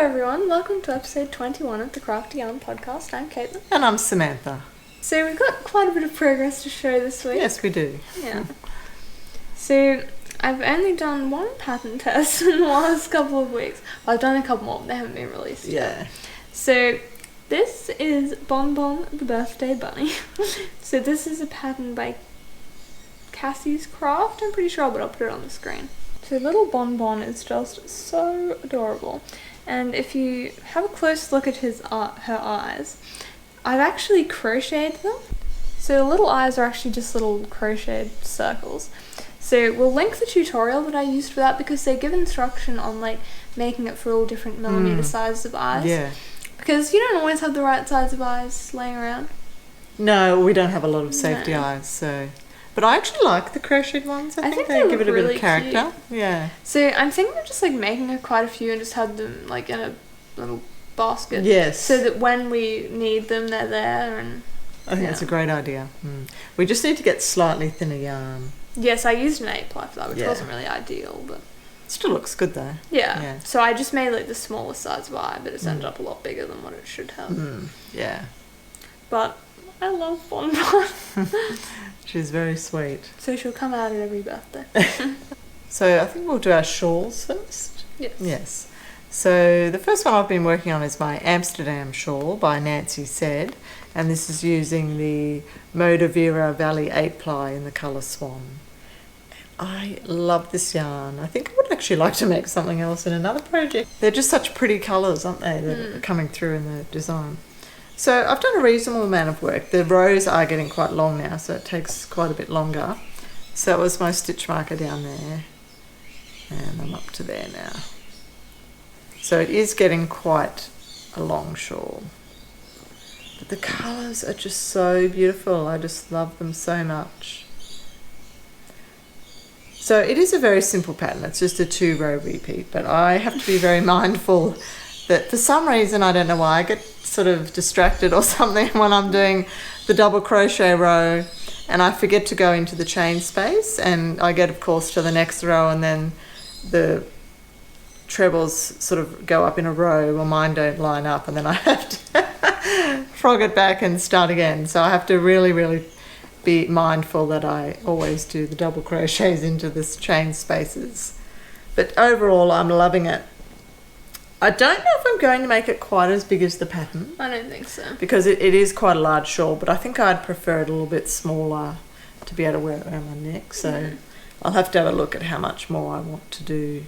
everyone, welcome to episode 21 of the Crafty Yarn podcast. I'm Caitlin. And I'm Samantha. So we've got quite a bit of progress to show this week. Yes, we do. Yeah. So I've only done one pattern test in the last couple of weeks. Well, I've done a couple more, but they haven't been released yet. So this is Bonbon The Birthday Bunny. So this is a pattern by Cassie's Craft, I'm pretty sure, but I'll put it on the screen. So little Bonbon is just so adorable, and if you have a close look at her eyes, I've actually crocheted them. So the little eyes are actually just little crocheted circles. So we'll link the tutorial that I used for that because they give instruction on like making it for all different millimeter sizes of eyes. Yeah. Because you don't always have the right size of eyes laying around. No, we don't have a lot of safety eyes, so... But I actually like the crocheted ones. I think they give it a bit of character. Cute. Yeah. So I'm thinking of just like making quite a few and just have them like in a little basket. Yes. So that when we need them, they're there. And I think that's a great idea. We just need to get slightly thinner yarn. Yes, I used an 8-ply for that, which wasn't really ideal, but still looks good though. Yeah. So I just made like the smallest size of eye, but it's ended up a lot bigger than what it should have. Yeah. But I love Bonbon. She's very sweet. So she'll come out at every birthday. So I think we'll do our shawls first. Yes. So the first one I've been working on is my Amsterdam Shawl by Nancy Said, and this is using the Moda Vera Valley 8-ply in the colour Swan. I love this yarn. I think I would actually like to make something else in another project. They're just such pretty colours, aren't they, that are coming through in the design. So I've done a reasonable amount of work. The rows are getting quite long now, so it takes quite a bit longer. So that was my stitch marker down there, and I'm up to there now. So it is getting quite a long shawl. But the colours are just so beautiful. I just love them so much. So it is a very simple pattern. It's just a 2-row repeat, but I have to be very mindful that for some reason, I don't know why, I get sort of distracted or something when I'm doing the double crochet row and I forget to go into the chain space, and I get of course to the next row and then the trebles sort of go up in a row, well mine don't line up, and then I have to frog it back and start again. So I have to really be mindful that I always do the double crochets into this chain spaces. But overall I'm loving it. I don't know if I'm going to make it quite as big as the pattern. I don't think so. Because it is quite a large shawl, but I think I'd prefer it a little bit smaller to be able to wear it around my neck. So I'll have to have a look at how much more I want to do,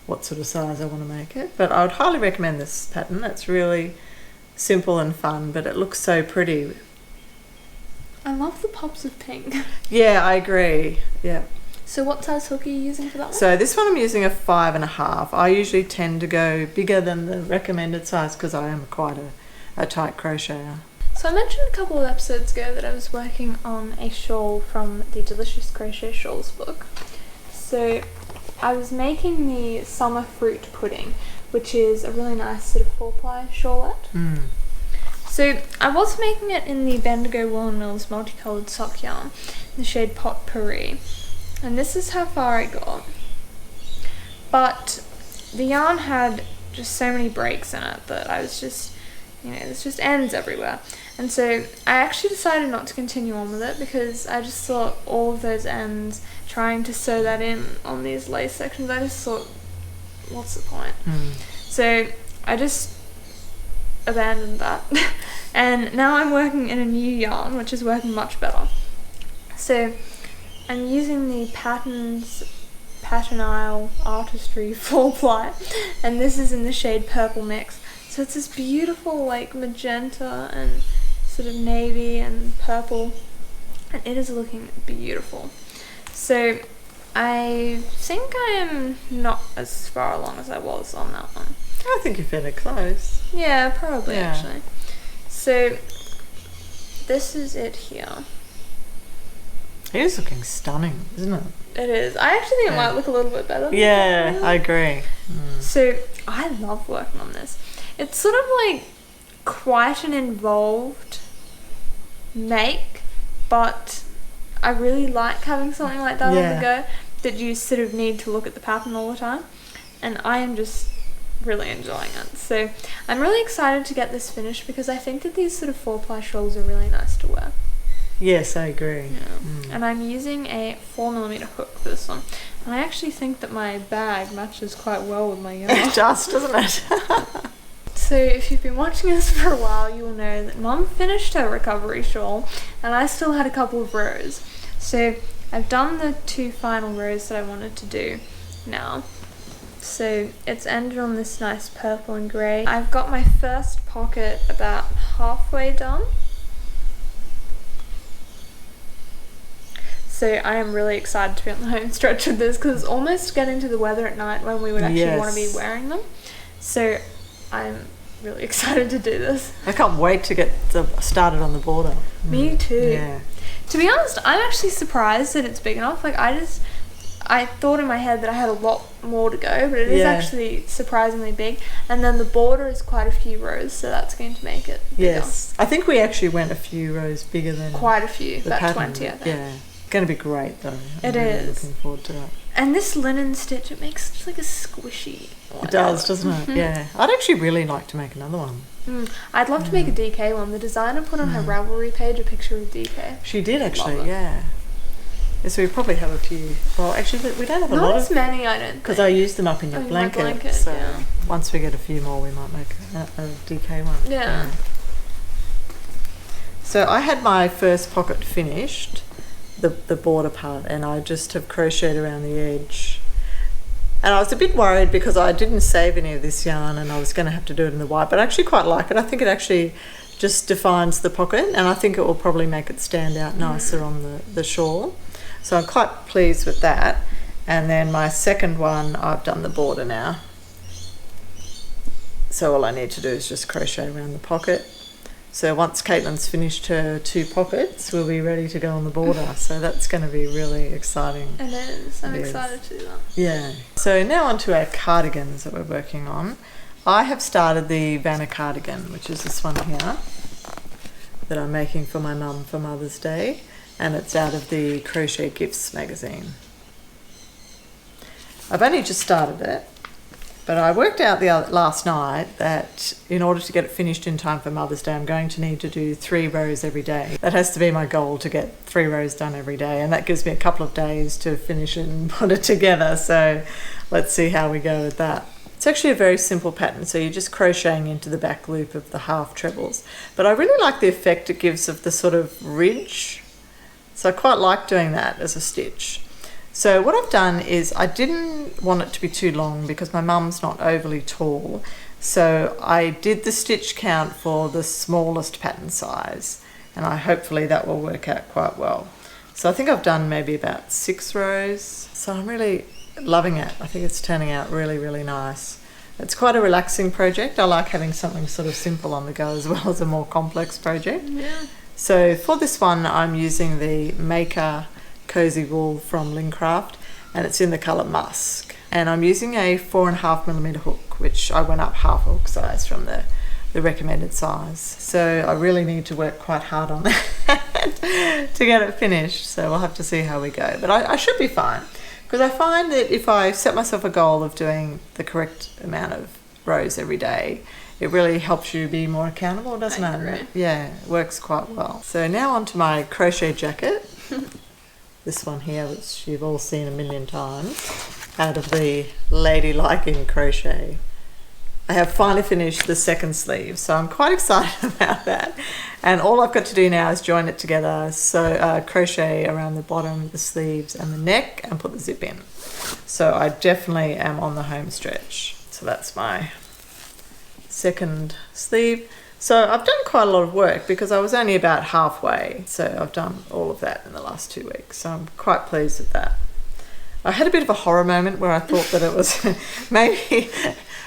what sort of size I want to make it. But I would highly recommend this pattern. It's really simple and fun, but it looks so pretty. I love the pops of pink. Yeah, I agree. Yeah. So what size hook are you using for that one? So this one I'm using a 5.5. I usually tend to go bigger than the recommended size because I am quite a tight crocheter. So I mentioned a couple of episodes ago that I was working on a shawl from the Delicious Crochet Shawls book. So I was making the summer fruit pudding, which is a really nice sort of 4-ply shawlette. So I was making it in the Bendigo Woolen Mills multicoloured sock yarn, in the shade Potpourri. And this is how far I got. But the yarn had just so many breaks in it that I was just, there's just ends everywhere. And so I actually decided not to continue on with it because I just thought all of those ends, trying to sew that in on these lace sections, I just thought, what's the point? So I just abandoned that. And now I'm working in a new yarn, which is working much better. So I'm using the Patternile Artistry 4-ply, and this is in the shade Purple Mix. So it's this beautiful like magenta and sort of navy and purple, and it is looking beautiful. So I think I am not as far along as I was on that one. I think you're fairly close. Yeah, probably actually. So this is it here. It is looking stunning, isn't it? It is. I actually think it might look a little bit better. Yeah, I agree. So I love working on this. It's sort of like quite an involved make, but I really like having something like that on the go, that you sort of need to look at the pattern all the time. And I am just really enjoying it. So I'm really excited to get this finished because I think that these sort of 4-ply shawls are really nice to wear. Yes, I agree. Yeah. And I'm using a 4mm hook for this one. And I actually think that my bag matches quite well with my yarn. It does, doesn't it? So if you've been watching us for a while, you'll know that Mum finished her recovery shawl and I still had a couple of rows. So I've done the 2 final rows that I wanted to do now. So it's ended on this nice purple and grey. I've got my first pocket about halfway done. So I am really excited to be on the home stretch with this because it's almost getting to the weather at night when we would actually want to be wearing them. So I'm really excited to do this. I can't wait to get started on the border. Me too. Yeah. To be honest, I'm actually surprised that it's big enough. Like I thought in my head that I had a lot more to go, but it is actually surprisingly big. And then the border is quite a few rows, so that's going to make it bigger. Yes. I think we actually went a few rows bigger than quite a few, about pattern. 20 I think. Yeah. It's going to be great though. I'm really looking forward to it. And this linen stitch, it makes such like a squishy one. It does, doesn't it? Yeah. I'd actually really like to make another one. I'd love to make a DK one. The designer put on her Ravelry page a picture of DK. She did actually, yeah. So we probably have a few. Well, actually, we don't have a lot Not as many, I don't think. because I used them up in your blanket. So once we get a few more, we might make a DK one. Yeah. So I had my first pocket finished, the border part, and I just have crocheted around the edge. And I was a bit worried because I didn't save any of this yarn and I was going to have to do it in the white, but I actually quite like it. I think it actually just defines the pocket and I think it will probably make it stand out nicer on the shawl. So I'm quite pleased with that. And then my second one, I've done the border now. So all I need to do is just crochet around the pocket. So once Caitlin's finished her 2 pockets, we'll be ready to go on the border. So that's going to be really exciting. It is. I'm excited to do that. Yeah. So now on to our cardigans that we're working on. I have started the Vanna cardigan, which is this one here, that I'm making for my mum for Mother's Day. And it's out of the Crochet Gifts magazine. I've only just started it. But I worked out last night that in order to get it finished in time for Mother's Day, I'm going to need to do 3 rows every day. That has to be my goal, to get 3 rows done every day. And that gives me a couple of days to finish it and put it together. So let's see how we go with that. It's actually a very simple pattern. So you're just crocheting into the back loop of the half trebles. But I really like the effect it gives of the sort of ridge. So I quite like doing that as a stitch. So what I've done is I didn't want it to be too long because my mum's not overly tall. So I did the stitch count for the smallest pattern size and hopefully that will work out quite well. So I think I've done maybe about 6 rows. So I'm really loving it. I think it's turning out really, really nice. It's quite a relaxing project. I like having something sort of simple on the go as well as a more complex project. Yeah. So for this one, I'm using the Maker Cozy Wool from Lincraft and it's in the colour Musk. And I'm using a 4.5mm hook, which I went up half a hook size from the recommended size. So I really need to work quite hard on that to get it finished. So we'll have to see how we go. But I should be fine because I find that if I set myself a goal of doing the correct amount of rows every day, it really helps you be more accountable, doesn't it? Yeah, it works quite well. So now onto my crochet jacket. This one here, which you've all seen a million times, out of the Lady Liking Crochet. I have finally finished the second sleeve, so I'm quite excited about that. And all I've got to do now is join it together, so crochet around the bottom, the sleeves and the neck and put the zip in. So I definitely am on the home stretch. So that's my second sleeve. So I've done quite a lot of work because I was only about halfway. So I've done all of that in the last 2 weeks. So I'm quite pleased with that. I had a bit of a horror moment where I thought that it was maybe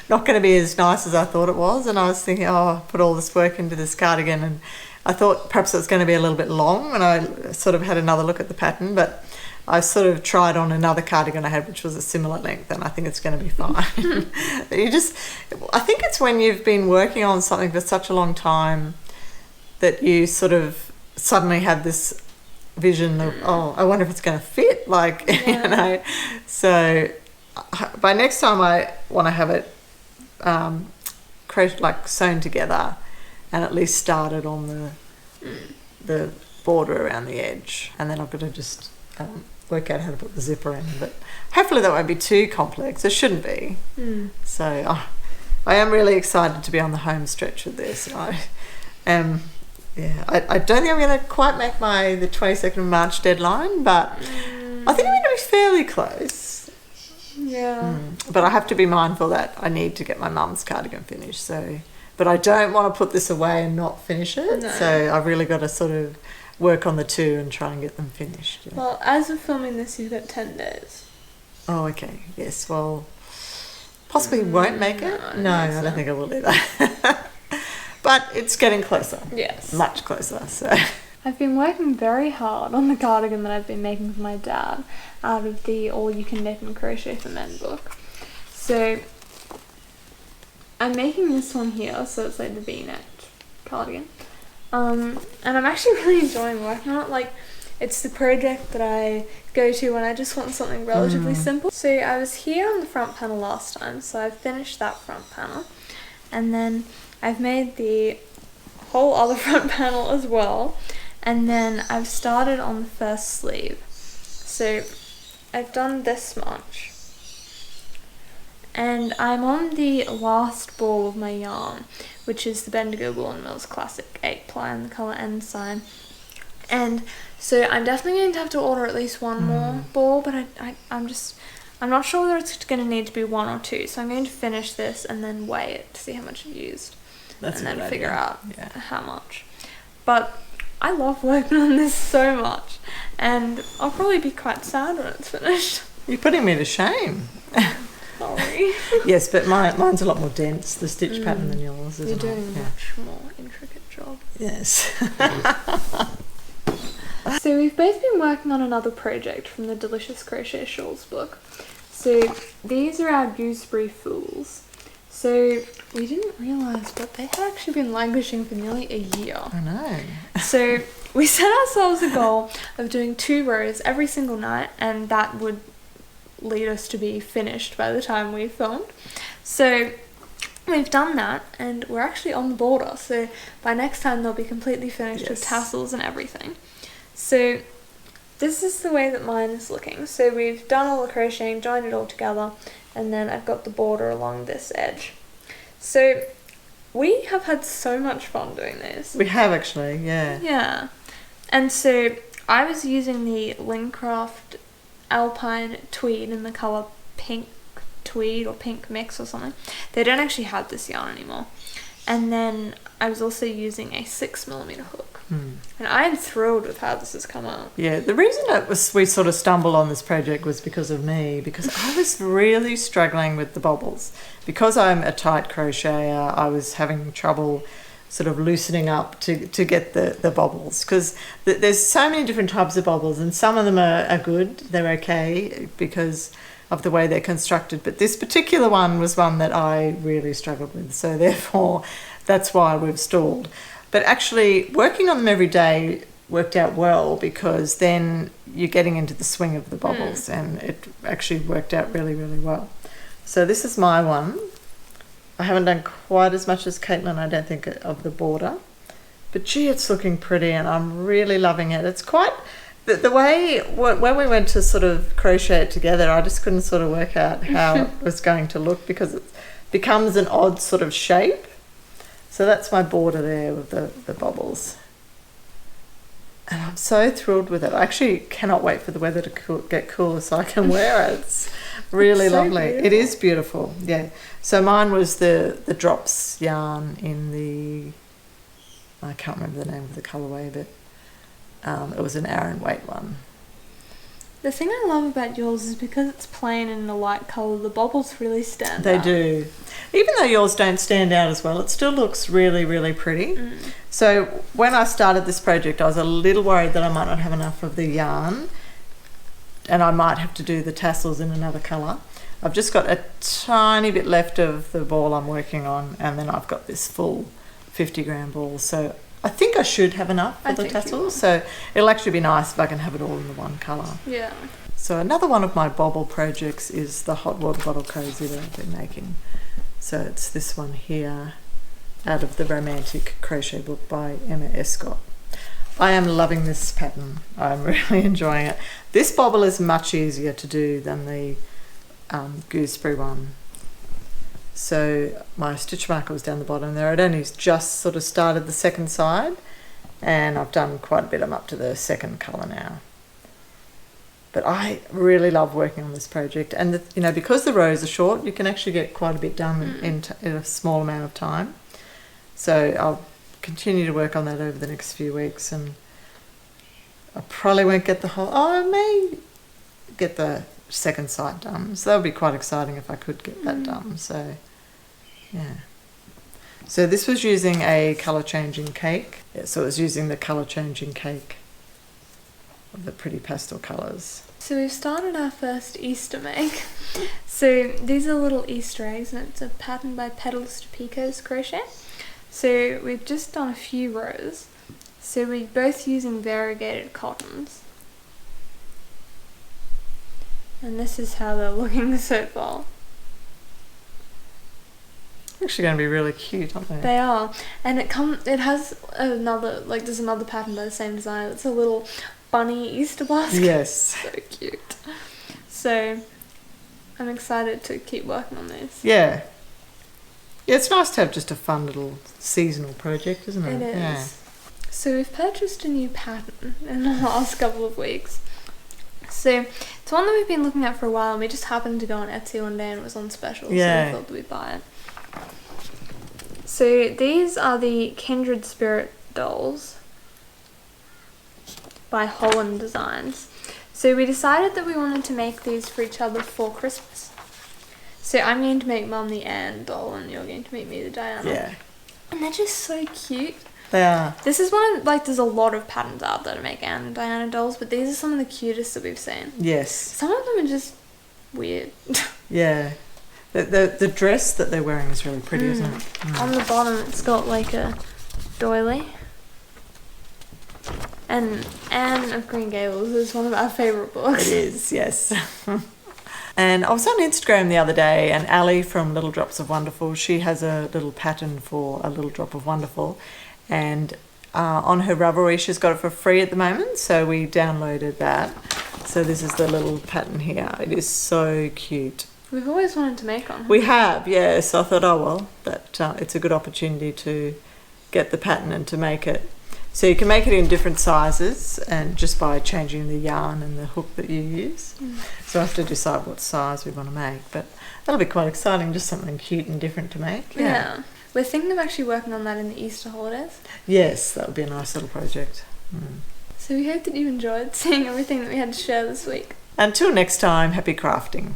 not going to be as nice as I thought it was. And I was thinking, oh, I put all this work into this cardigan. And I thought perhaps it was going to be a little bit long. And I sort of had another look at the pattern. But I sort of tried on another cardigan I had, which was a similar length, and I think it's going to be fine. I think it's when you've been working on something for such a long time that you sort of suddenly have this vision of, oh, I wonder if it's going to fit, like, you know. So by next time I want to have it like sewn together and at least started on the border around the edge, and then I've got to just work out how to put the zipper in, but hopefully that won't be too complex. It shouldn't be. So I am really excited to be on the home stretch with this. I don't think I'm going to quite make the 22nd of March deadline, but I think I'm going to be fairly close. Yeah. But I have to be mindful that I need to get my mum's cardigan finished. So, but I don't want to put this away and not finish it. No. So I've really got to sort of work on the two and try and get them finished. Yeah. Well, as of filming this, you've got 10 days. Oh, okay. Yes. Well, possibly won't make it. No, I don't think I will either. But it's getting closer. Yes. Much closer. So I've been working very hard on the cardigan that I've been making for my dad out of the All You Can Knit and Crochet for Men book. So I'm making this one here, so it's like the V-neck cardigan. And I'm actually really enjoying working on it. Like, it's the project that I go to when I just want something relatively simple. So I was here on the front panel last time, so I've finished that front panel. And then I've made the whole other front panel as well. And then I've started on the first sleeve. So I've done this much. And I'm on the last ball of my yarn, which is the Bendigo Wool & Mills Classic 8-ply in the colour Ensign. And so I'm definitely going to have to order at least one more ball, but I'm not sure whether it's going to need to be one or two. So I'm going to finish this and then weigh it to see how much I've used. that's and a then good figure idea. out Yeah. how much. But I love working on this so much, and I'll probably be quite sad when it's finished. You're putting me to shame. Sorry. Yes, but mine's a lot more dense, the stitch pattern, than yours, isn't You're it? doing a much more intricate job. Yes. So we've both been working on another project from the Delicious Crochet Shawls book. So these are our Gooseberry Fools. So we didn't realise, but they had actually been languishing for nearly a year. I know. So we set ourselves a goal of doing 2 rows every single night, and that would lead us to be finished by the time we filmed. So we've done that, and we're actually on the border. So by next time they'll be completely finished with Yes. tassels and everything. So this is the way that mine is looking. So we've done all the crocheting, joined it all together, and then I've got the border along this edge. So we have had so much fun doing this. We have actually, yeah. Yeah. And so I was using the Lincraft Alpine Tweed in the colour Pink Tweed or Pink Mix or something. They don't actually have this yarn anymore. And then I was also using a 6mm hook. And I am thrilled with how this has come out. Yeah, the reason we sort of stumbled on this project was because of me, because I was really struggling with the bobbles. Because I'm a tight crocheter, I was having trouble sort of loosening up to get the bobbles, because there's so many different types of bobbles, and some of them are good, they're okay because of the way they're constructed, but this particular one was one that I really struggled with, so therefore that's why we've stalled. But actually working on them every day worked out well, because then you're getting into the swing of the bobbles, and it actually worked out really, really well. So this is my one. I haven't done quite as much as Caitlin, I don't think, of the border. But gee, it's looking pretty, and I'm really loving it. It's quite... The way... When we went to sort of crochet it together, I just couldn't sort of work out how it was going to look, because it becomes an odd sort of shape. So that's my border there with the bobbles. And I'm so thrilled with it. I actually cannot wait for the weather to get cooler so I can wear it. It's really It's so lovely. beautiful. It is beautiful, yeah. So mine was the drops yarn in the... I can't remember the name of the colourway, but it was an Aran weight one. The thing I love about yours is because it's plain and a light colour, the bobbles really stand They out. do. Even though yours don't stand out as well, it still looks really, really pretty. So when I started this project, I was a little worried that I might not have enough of the yarn, and I might have to do the tassels in another colour. I've just got a tiny bit left of the ball I'm working on, and then I've got this full 50-gram ball. So I think I should have enough for I the think you will. tassels. So it'll actually be nice if I can have it all in the one colour. Yeah. So another one of my bobble projects is the hot water bottle cozy that I've been making. So it's this one here, out of the Romantic Crochet book by Emma Escott. I am loving this pattern. I'm really enjoying it. This bobble is much easier to do than the Gooseberry one. So my stitch marker was down the bottom there. I'd only just sort of started the second side, and I've done quite a bit. I'm up to the second colour now. But I really love working on this project, and because the rows are short, you can actually get quite a bit done in a small amount of time. So I'll continue to work on that over the next few weeks, and I probably won't get the whole. Oh, I may get the second side done, so that would be quite exciting if I could get that done. So yeah. So this was using a colour changing cake. Yeah, so it was using the colour changing cake of the pretty pastel colours. So we've started our first Easter make. So these are little Easter eggs, and it's a pattern by Petals to Picots Crochet. So we've just done a few rows. So we're both using variegated cottons. And this is how they're looking so far. Actually going to be really cute, aren't they? They are. And it has another, there's another pattern by the same designer. It's a little bunny Easter basket. Yes. So cute. So I'm excited to keep working on this. Yeah. Yeah, it's nice to have just a fun little seasonal project, isn't it? It is. Yeah. So we've purchased a new pattern in the last couple of weeks. So it's one that we've been looking at for a while, and we just happened to go on Etsy one day and it was on special, Yeah. so we thought we'd buy it. So these are the Kindred Spirit dolls by Holland Designs. So we decided that we wanted to make these for each other for Christmas. So I'm going to make Mum the Anne doll, and you're going to make me the Diana. Yeah. And they're just so cute. They are. This is one of, there's a lot of patterns out there to make Anne and Diana dolls, but these are some of the cutest that we've seen. Yes. Some of them are just weird. Yeah. The dress that they're wearing is really pretty, isn't it? On the bottom it's got a doily. And Anne of Green Gables is one of our favourite books. It is, yes. And I was on Instagram the other day, and Ali from Little Drops of Wonderful, she has a little pattern for a Little Drop of Wonderful, and on her Ravelry she's got it for free at the moment, so we downloaded that. So this is the little pattern here. It is so cute. We've always wanted to make one. We have, yes. I thought, oh well, that it's a good opportunity to get the pattern and to make it. So you can make it in different sizes, and just by changing the yarn and the hook that you use. So I have to decide what size we want to make, but that'll be quite exciting, just something cute and different to make. Yeah. We're thinking of actually working on that in the Easter holidays. Yes, that would be a nice little project. So we hope that you enjoyed seeing everything that we had to share this week. Until next time, happy crafting.